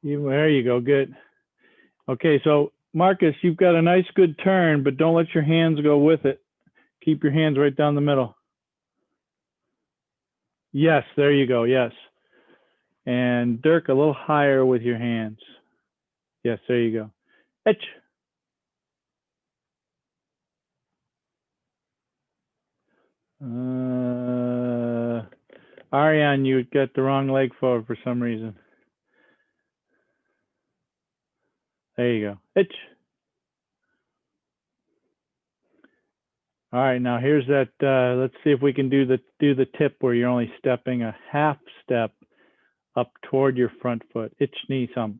There you go, good. Okay, so Marcus, you've got a nice good turn, but don't let your hands go with it. Keep your hands right down the middle. Yes, there you go, yes. And Dirk, a little higher with your hands. Yes, there you go. Etch. Ariane, you got the wrong leg forward for some reason. There you go. Itch. All right, now here's that. Let's see if we can do the tip where you're only stepping a half step up toward your front foot. Itch knee some.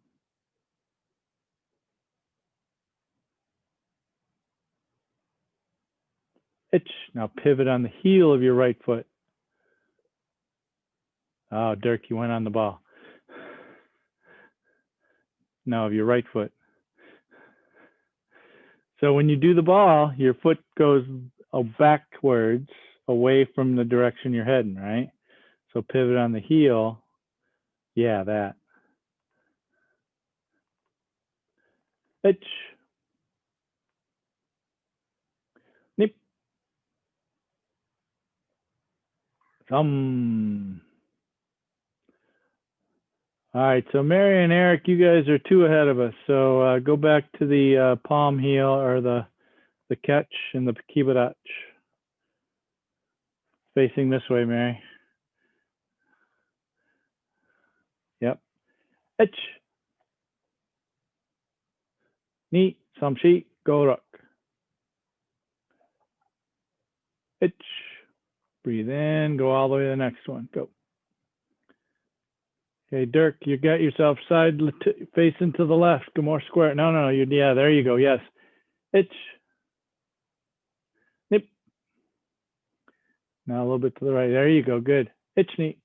Itch. Now pivot on the heel of your right foot. Oh, Dirk, you went on the ball. No, of your right foot. So when you do the ball, your foot goes backwards away from the direction you're heading, right? So pivot on the heel. Yeah, that. Itch. Nip. Thumb. All right, so Mary and Eric, you guys are 2 ahead of us. So go back to the palm heel or the catch and the kibarach. Facing this way, Mary. Yep. Itch. Ni. Samshi. Gorak. Itch. Breathe in. Go all the way to the next one. Go. Okay, Dirk, you got yourself facing to the left. Go more square. No, yeah, there you go. Yes. Itch. Nip. Now a little bit to the right. There you go. Good. Itch knee.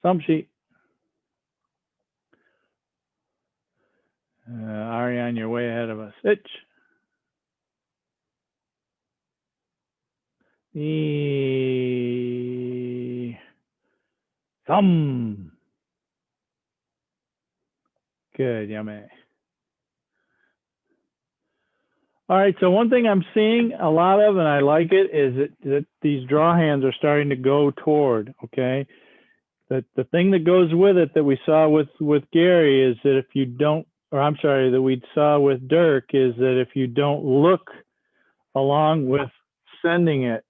Samshi. Ariane, you're way ahead of us. Itch. Thumb. Good, yummy. All right, so one thing I'm seeing a lot of, and I like it, is that these draw hands are starting to go toward, okay? The thing that goes with it that we saw with Gary is that if you don't, or I'm sorry, that we saw with Dirk is that if you don't look along with sending it,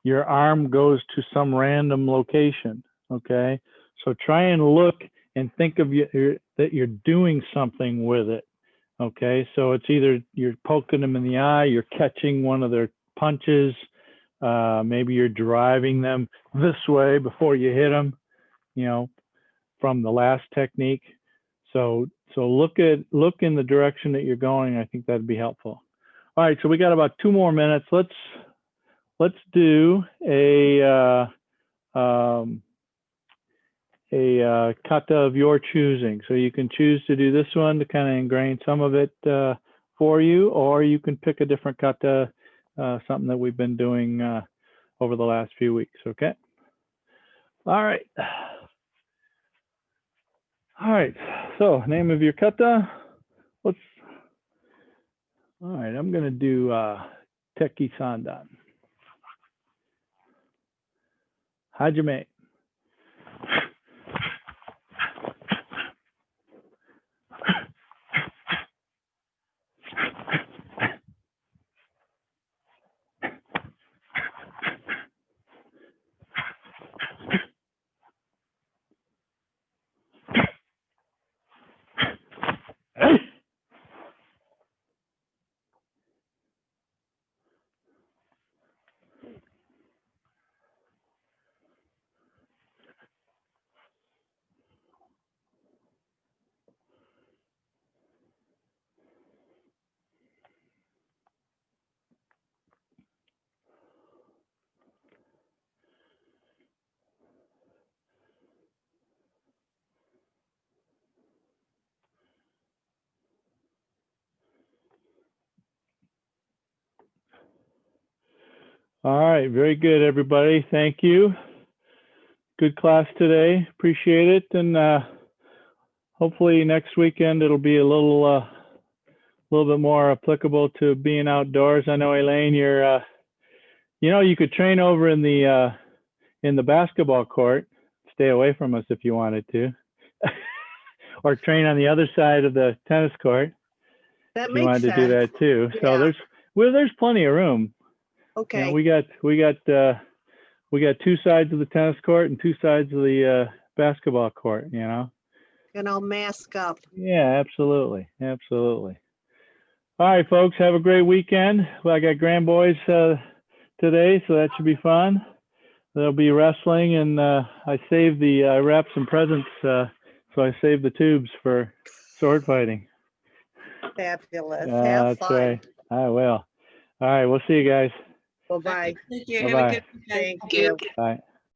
your arm goes to some random location, okay? So try and look and think of that you're doing something with it, okay? So it's either you're poking them in the eye, you're catching one of their punches, maybe you're driving them this way before you hit them, you know, from the last technique. So look in the direction that you're going. I think that'd be helpful. All right, so we got about 2 more minutes. Let's do a kata of your choosing. So you can choose to do this one to kind of ingrain some of it for you, or you can pick a different kata, something that we've been doing over the last few weeks. Okay. All right. All right. So name of your kata. All right. I'm going to do Teki Sandan. Hajime. All right, very good, everybody. Thank you. Good class today. Appreciate it, and hopefully next weekend it'll be a little bit more applicable to being outdoors. I know, Elaine, you're you could train over in the basketball court. Stay away from us if you wanted to, or train on the other side of the tennis court. That If you makes wanted sense. to do that too. So Yeah. there's plenty of room. Okay. We got 2 sides of the tennis court and 2 sides of the basketball court, And I'll mask up. Yeah, absolutely. Absolutely. All right, folks, have a great weekend. Well, I got Grand Boys today, so that should be fun. There'll be wrestling, and I saved the I wrapped some presents, so I saved the tubes for sword fighting. Fabulous. Have That's fun. right. I will. All right, we'll see you guys. Bye-bye. Thank you. Bye-bye. Have a good weekend. Thank you. Bye.